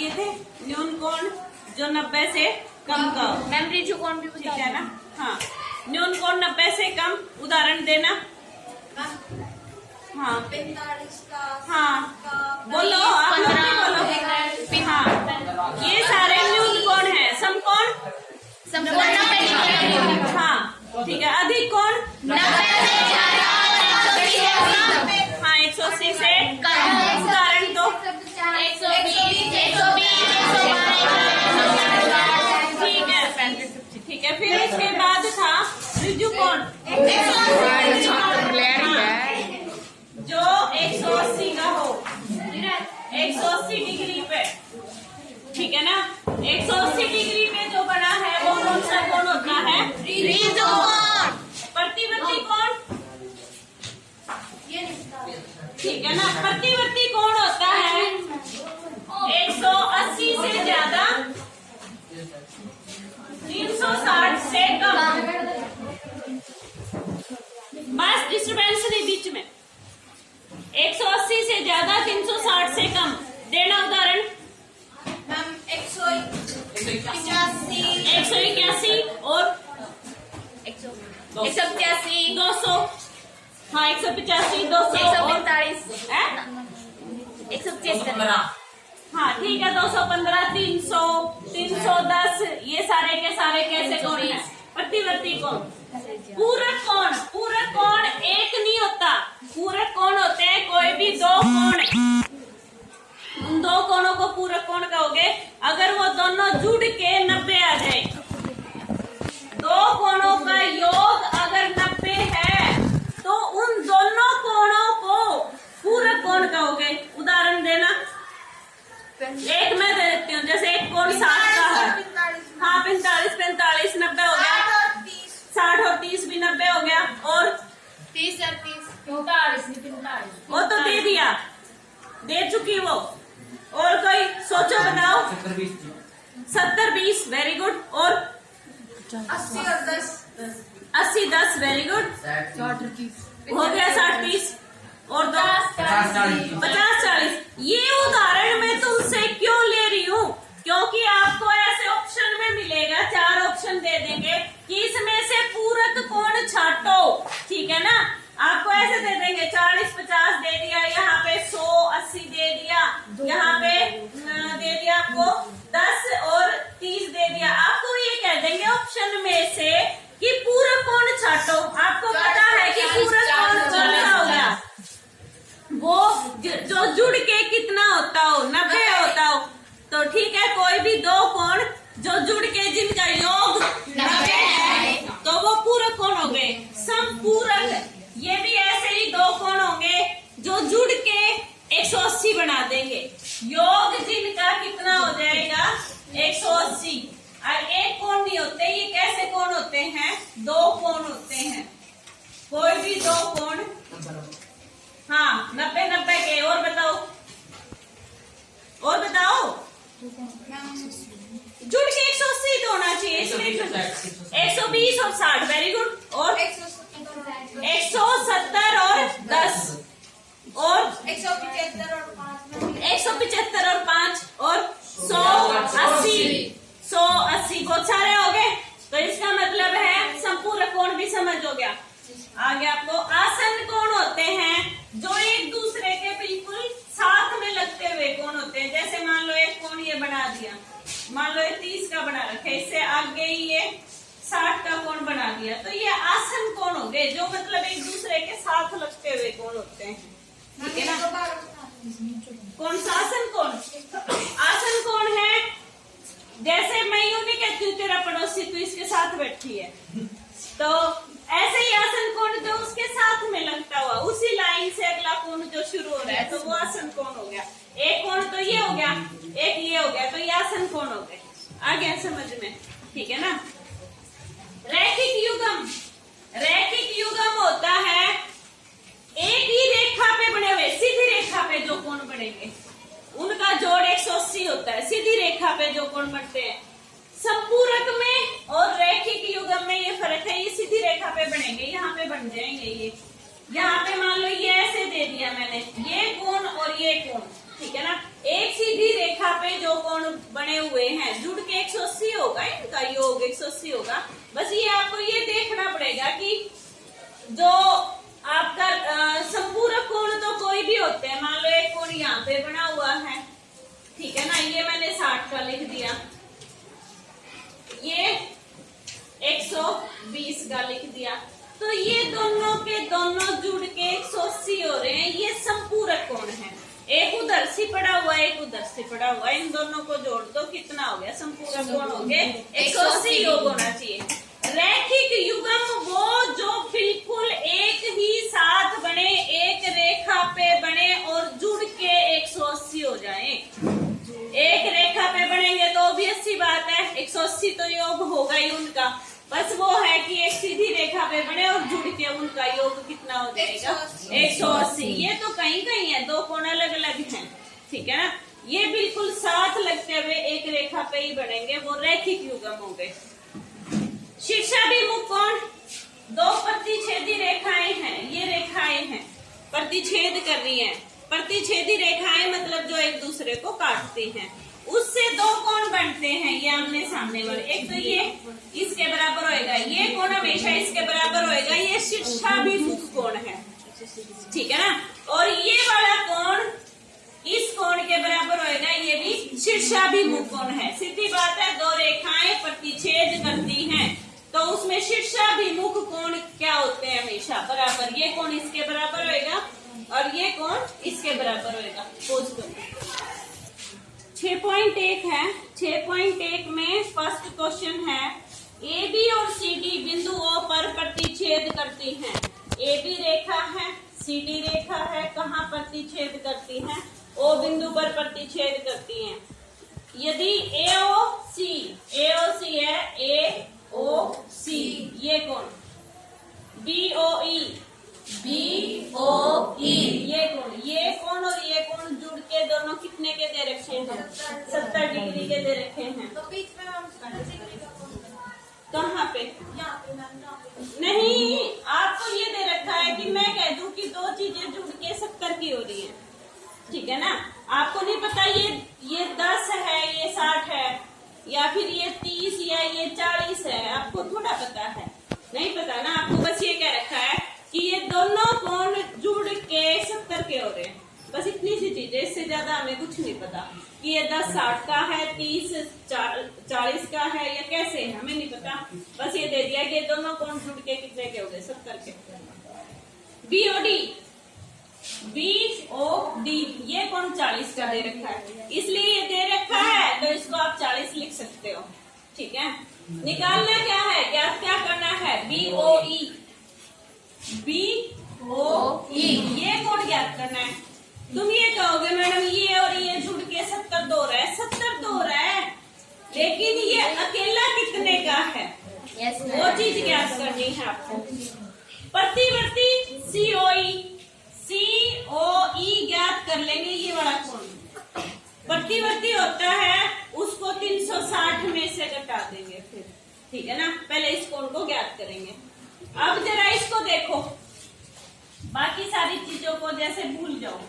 किए थे, न्यून कोण जो 90 से कम का हो। मैम रिजु कोण भी ठीक है ना। हाँ, न्यून कोण 90 से कम, उदाहरण देना। हाँ 45 का, हाँ बोलो, आप लोग भी बोलो। हाँ, ये सारे न्यून कोण है। समकोण, हाँ ठीक है। अधिक कोण, हाँ 180 से कम, उदाहरण दो। 120, ठीक है। फिर इसके बाद था ऋजु कोण, जो 180 का हो, 180 डिग्री पे। ठीक है ना। 180 डिग्री पे जो बना है वो कौन सा कोण होता है? ऋजु कोण। प्रतिवर्ती कोण, ठीक है ना। प्रतिवर्ती कोण होता है 180 से ज्यादा, 360 से कम। बस डिस्टर्बेंस नहीं बीच में। 180 से ज्यादा, 360 से कम। देना उदाहरण। 181 और 185, 200। हाँ 185, 200 और 175। हाँ ठीक है। 215, 300, 310, ये सारे के सारे कैसे कोण है? प्रतिवर्ती कोण। पूरक कोण, पूरक कोण एक नहीं होता, पूरक कोण होते हैं कोई भी दो कोण। उन दो कोणों को पूरक कोण कहोगे अगर वो दोनों जुड़ के 90 आ जाए। दो कोणों का योग अगर 90 है तो उन दोनों कोणों को पूरक कोण कहोगे। उदाहरण देना। एक मैं दे देती हूँ, जैसे एक कोण 60 का है। हाँ 45, 45, 90 हो गया। 60 और 30 भी 90 हो गया। और 30 और 30, 45, वो तो दे दिया, दे चुकी वो। और कोई सोचो, बताओ। 70, 20, वेरी गुड। और 80 और 10, 80, 10, वेरी गुड। हो गया 60, 30 और 2 50, 40। ये उदाहरण मैं तुमसे क्यों ले रही हूँ? क्योंकि आपको ऐसे ऑप्शन में मिलेगा, 4 ऑप्शन दे देंगे कि इसमें से पूरक कोण छांटो। ठीक है ना। आपको ऐसे दे देंगे 40, 50 दे दिया, यहाँ पे 100, 80 दे दिया, यहाँ पे दे दिया आपको 10 और 30 दे दिया। आपको ये कह देंगे ऑप्शन में से कि पूरक कोण छांटो। आपको पता है कि पूरक कोण कौन सा हो गया? वो जो जुड़ के कितना होता हो, 90 होता हो। तो ठीक है, कोई भी दो कोण जो जुड़ के जिनका योग 90 है तो वो पूरक कोण हो गए। समपूरक, ये भी ऐसे ही दो कोण होंगे जो जुड़ के 180 बना देंगे। योग जिनका कितना हो जाएगा? 180। और एक कोण नहीं होते, ये कैसे कोण होते हैं? दो कोण होते हैं। कोई भी दो कोण, हाँ 90, 90 के। और बताओ, और बताओ। जुड़ के 180 तो होना चाहिए, इसलिए 120 और 60, वेरी गुड। और 170 और 10 और 175 और 5, 175 और 5 और 180। 180 बहुत सारे हो गए। तो इसका मतलब है संपूरक कोण भी समझ हो गया। आगे आपको आसन कोण होते हैं जो एक दूसरे के बिल्कुल साथ में लगते हुए कोण होते हैं। जैसे मान लो एक कोण ये बना दिया, मान लो ये 30 का बना रखा है, इससे आगे ही ये 60 का कोण बना दिया, तो ये आसन कोण हो गए जो मतलब एक दूसरे के साथ लगते हुए कोण होते हैं। ठीक है ना। कौन सा आसन कोण? आसन कोण है जैसे मैं यूं नहीं कहती हूँ तेरा पड़ोसी तू इसके साथ बैठी है, तो ऐसे ही आसन कोण जो उसके साथ में लगता हुआ उसी लाइन से अगला कोण जो शुरू हो रहा है तो वो आसन कोण हो गया। एक कोण तो ये हो गया, एक ये हो गया, तो ये आसन कोण हो गए। आ गया समझ में? ठीक है ना। रैखिक युग्म, रैखिक युग्म होता है एक ही रेखा पे बने हुए, सीधी रेखा पे जो कोण बनेंगे उनका जोड़ 180 होता है। सीधी रेखा पे जो कोण बनते हैं। संपूरक में और रैखिक युग्म में ये फर्क है, ये सीधी रेखा पे बनेंगे, यहाँ पे बन जाएंगे। ये यहाँ पे मान लो ये ऐसे दे दिया मैंने, ये कोण और ये कोण, ठीक है ना। एक सीधी रेखा पे जो कोण बने हुए हैं जुड़ के 180 होगा, इनका योग 180 होगा। बस ये आपको ये देखना पड़ेगा कि जो आपका संपूरक कोण तो कोई भी होते हैं। मान लो एक कोण यहाँ पे बना हुआ है, ठीक है ना, ये मैंने 60 का लिख दिया, ये 120 का लिख दिया, तो ये दोनों के दोनों जुड़ के 180 हो रहे हैं। ये संपूरक कोण है। एक उधर से पड़ा हुआ है, एक उधर से पड़ा हुआ है, इन दोनों को जोड़ दो, कितना हो गया? संपूरक कोण हो गए 180 योग होना चाहिए। रैखिक युग्म वो जो बिल्कुल एक ही साथ बने, एक रेखा पे बने और जुड़ के 180 हो जाए। एक रेखा पे बनेंगे तो ऑब्वियस बात है 180 तो योग होगा ही उनका। बस वो है कि एक सीधी रेखा पे बने और जुड़ के उनका योग कितना हो जाएगा? 180। ये तो कहीं कहीं है, दो कोण अलग अलग हैं, ठीक है ना। ये बिल्कुल साथ लगते हुए एक रेखा पे ही बनेंगे, वो रैखिक युग्म हो गए। शीर्षाभिमुख कोण, दो प्रतिच्छेदी रेखाएं हैं, ये रेखाएं हैं प्रतिच्छेद कर रही हैं। प्रतिच्छेदी रेखाएं मतलब जो एक दूसरे को काटती हैं, उससे दो कोण बनते हैं, ये आमने सामने वाले। एक तो ये इसके बराबर होएगा, ये कोण हमेशा इसके बराबर होएगा, ये शीर्षाभिमुख कोण है, ठीक है ना। और ये वाला कोण इस कोण के बराबर होएगा, ये भी शीर्षाभिमुख कोण है। सीधी बात है, दो रेखाएं प्रतिच्छेद करती हैं तो उसमें शीर्षाभिमुख कोण क्या होते हैं? हमेशा बराबर। ये कोण इसके बराबर होएगा और ये कोण इसके बराबर होएगा। पोज करो। 6.1 है। 6.1 में फर्स्ट क्वेश्चन है, ए बी और सी डी बिंदु O पर प्रतिच्छेद करती हैं। ए बी रेखा है, सी डी रेखा है, कहाँ प्रतिच्छेद करती हैं? O बिंदु पर प्रतिच्छेद करती हैं। यदि AOC है, AOC ये कोण, BOE ये कोण और ये कोण जुड़ के दोनों कितने के दे रखे हैं? 70 डिग्री के दे रखे हैं। तो बीच में हम 70 डिग्री का कोण कहाँ पे? यहाँ पे मैम, यहाँ पे नहीं, आपको ये दे रखा है कि मैं कह दूं कि दो चीजें जुड़ के 70 की हो रही है, ठीक है ना। आपको नहीं पता ये 10 है, ये 60 है, या फिर ये 30 या ये 40 है, आपको थोड़ा पता है, नहीं पता ना। आपको बस ये कह रखा है कि ये दोनों कोण जुड़ के 70 के हो रहे हैं, बस इतनी सी चीज है, इससे ज्यादा हमें कुछ नहीं पता कि ये 10 60 का है, 30 40 का है या कैसे है, हमें नहीं पता। बस ये दे दिया कि ये दोनों कोण जुड़ के कितने के हो गए? 70 के। BOD ये कोण 40 का दे रखा है, इसलिए ये दे रखा है तो इसको आप 40 लिख सकते हो, ठीक है। निकालना क्या है, क्या करना है? BOE ये कोण ज्ञात करना है। तुम ये कहोगे मैडम ये और ये जुड़ के 70 दो रहा है, 70 दो रहा है, लेकिन ये अकेला कितने का है? वो चीज ज्ञात करनी है आपको। प्रतिवर्ती COE ज्ञात कर लेंगे। ये वाला कोण प्रतिवर्ती होता है, उसको 360 में से घटा देंगे फिर, ठीक है ना। पहले इस कोण को ज्ञात करेंगे। अब जरा इसको देखो, बाकी सारी चीजों को जैसे भूल जाओ।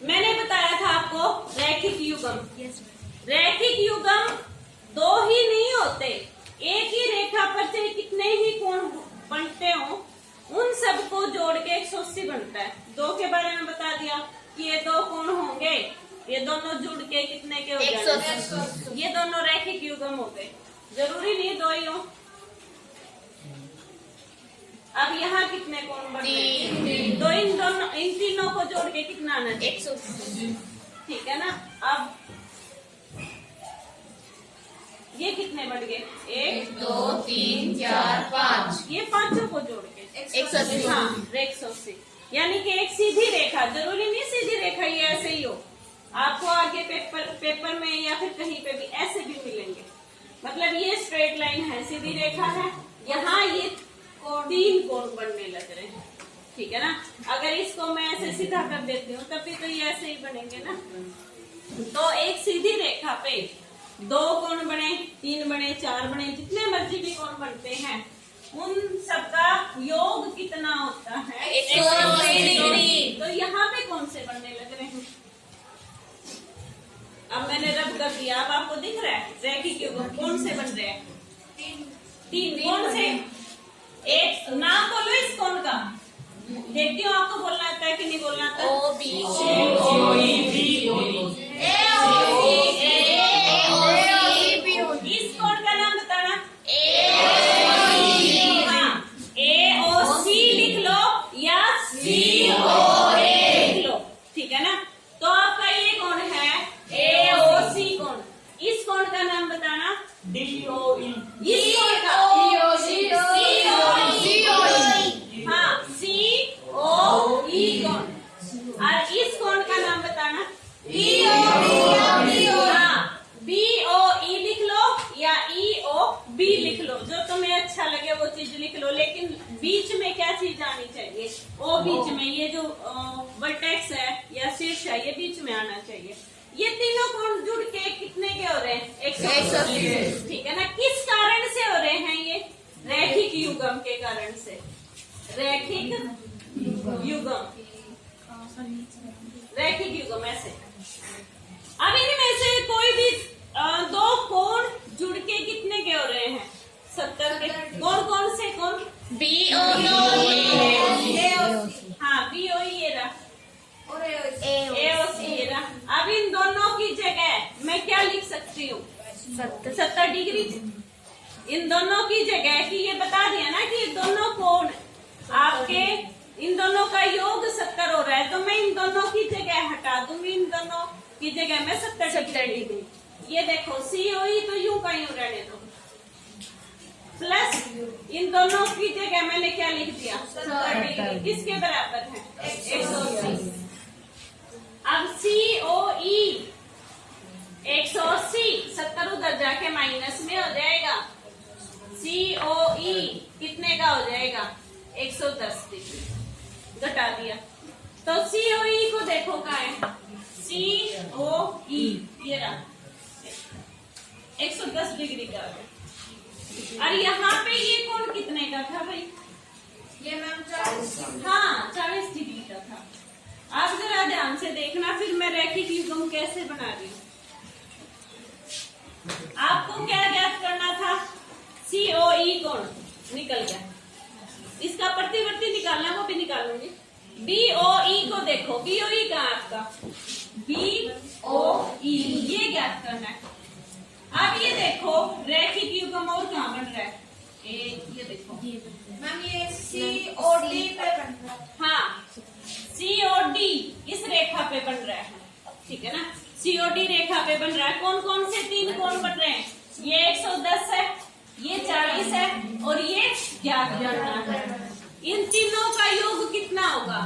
मैंने बताया था आपको रैखिक युग्म। रैखिक युग्म दो ही नहीं होते, एक ही रेखा पर चाहे कितने ही कोण बनते हो, उन सबको जोड़ के 180 बनता है। दो के बारे में बता दिया कि ये दो कोण होंगे, ये दोनों जुड़ के कितने के हो जाएंगे? ये दोनों रैखिक युग्म हो गए। जरूरी नहीं दो ही हो। अब यहाँ कितने कोण बन गए? तो इन तीनों को जोड़ के कितना आना चाहिए? 180, ठीक है ना। अब ये कितने बढ़ गए? 1 2 3 4 5, ये पांचों को जोड़ के 180। हाँ 180, यानी कि एक सीधी रेखा, जरूरी नहीं सीधी रेखा ये ऐसे ही हो, आपको आगे पेपर में या फिर कहीं पे भी ऐसे भी मिलेंगे। मतलब ये स्ट्रेट लाइन है, सीधी रेखा है, यहाँ ये 3 कोण बनने लग रहे हैं, ठीक है ना। अगर इसको मैं ऐसे सीधा कर देती हूँ तभी तो ये ऐसे ही बनेंगे ना। तो एक सीधी रेखा पे 2 कोण बने, 3 बने, 4 बने, जितने मर्जी भी कोण बनते हैं, उन सबका योग कितना होता है? 180 डिग्री। तो यहाँ पे कौन कौन से बन रहे हैं? तीन कौन से? एक नाम बोलो इस कोण का। देखती हूँ आपको बोलना आता है कि नहीं बोलना आता? O B इस कोण का नाम बताना। हाँ, AOC लिख लो या COA लिख लो, ठीक है ना। तो आपका ये कोण है AOC कोण। इस कोण का नाम बताना। DOE। इस कोण का हाँ COE कोण। और इस कोण का नाम बताना। हाँ BOE लिख लो या EOB लिख लो, जो तुम्हें अच्छा लगे वो चीज लिख लो, लेकिन बीच में क्या चीज आनी चाहिए? ओ बीच में, ये जो वर्टेक्स है या शीर्ष है ये बीच में आना चाहिए। ये तीनों कोण जुड़ के कितने के हो रहे हैं? 130, ठीक है ना। किस कारण से हो रहे हैं ये? रैखिक युग्म के कारण से। रैखिक युग्म, रैखिक युग्म ऐसे। अब इनमें से कोई भी दो कोण जुड़ के कितने के हो रहे हैं? 70 के। कौन कौन से कोण? हाँ BOE ये रहा, AOC ये रहा। अब इन दोनों की जगह मैं क्या लिख सकती हूँ? 70 डिग्री। इन दोनों की जगह की ये बता दिया ना कि दोनों कोण आपके, इन दोनों का योग 70 हो रहा है, तो मैं इन दोनों की जगह हटा दूंगी। इन दोनों की जगह में 70 डिग्री। ये देखो COE तो यूं का यूं रहने दो, प्लस इन दोनों की जगह मैंने क्या लिख दिया? 70 डिग्री। किसके बराबर है? 180। अब COE 180, 70 उधर जाके माइनस में हो जाएगा। COE कितने का हो जाएगा? 110 डिग्री। घटा दिया तो COE को देखो कहाँ है? COE ये रहा 110 डिग्री का है। और यहाँ पे ये कोण कितने का था भाई? ये मैम 40। हाँ 40 डिग्री का था। आप जरा ध्यान से देखना, फिर मैं रैखिक युग्म कैसे बना रही हूँ। आपको क्या ज्ञात करना था? COE कोण निकल गया, इसका प्रतिवर्ती निकालना वो भी निकालूंगी। BOE को देखो, BOE कहाँ है आपका? BOE ये ज्ञात करना है। अब ये देखो रैखिक युग्म और कहाँ बन रहा है? ये देखो मैम ये COD पे बन रहा है। हाँ COD इस रेखा पे बन रहा है, ठीक है ना। COD रेखा पे बन रहा है। कौन कौन से तीन कोण बन रहे हैं? ये 110 है, ये 40 है और ये ज्ञात करना है। इन तीनों का योग कितना होगा?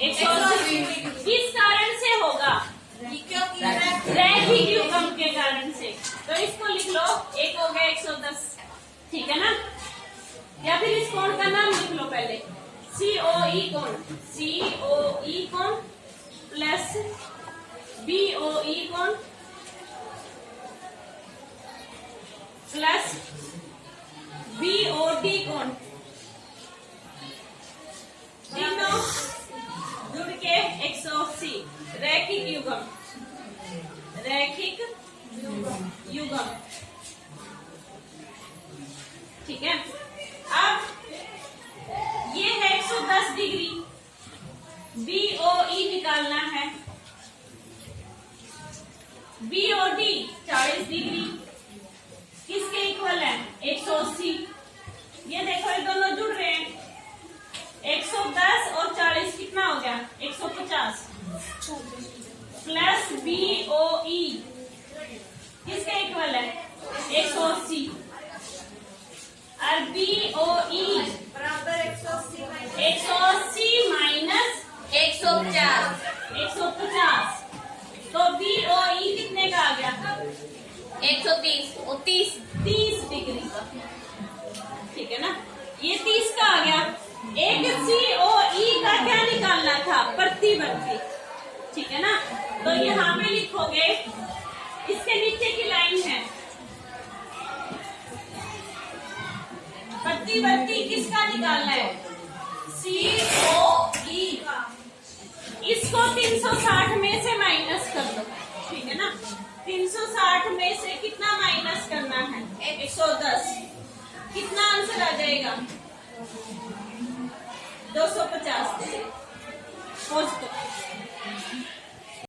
180। किस कारण से होगा? क्योंकि रैखिक युग्म के कारण से। तो इसको लिख लो, एक हो गया 110, ठीक है ना। या फिर इस कोण का नाम लिख लो पहले, COE कोण। COE कोण प्लस BOE कोण प्लस BOD कोण, तीनों जुड़ के 180। रैखिक युग्म, रैखिक युग्म, ठीक है। अब ये है 110 डिग्री, BOE निकालना है। BOD 40 डिग्री किसके इक्वल है? 180। ये देखो ये दोनों जुड़ रहे हैं। 110 और 40 कितना हो गया? 150 प्लस BOE किसके इक्वल है? 180 और BOE बराबर 180 माइनस 150 150। तो BOE कितने का आ गया? 130 और 30 डिग्री का, ठीक है ना। ये 30 का आ गया। एक COE का क्या निकालना था? प्रतिवर्ती, ठीक है ना। तो यहाँ पे लिखोगे, इसके नीचे की लाइन है प्रतिवर्ती किसका निकालना है? COE का। इसको 360 में से माइनस कर दो, ठीक है ना। 360 में से कितना माइनस करना है? कितना आंसर आ जाएगा? 250। पहुंच तो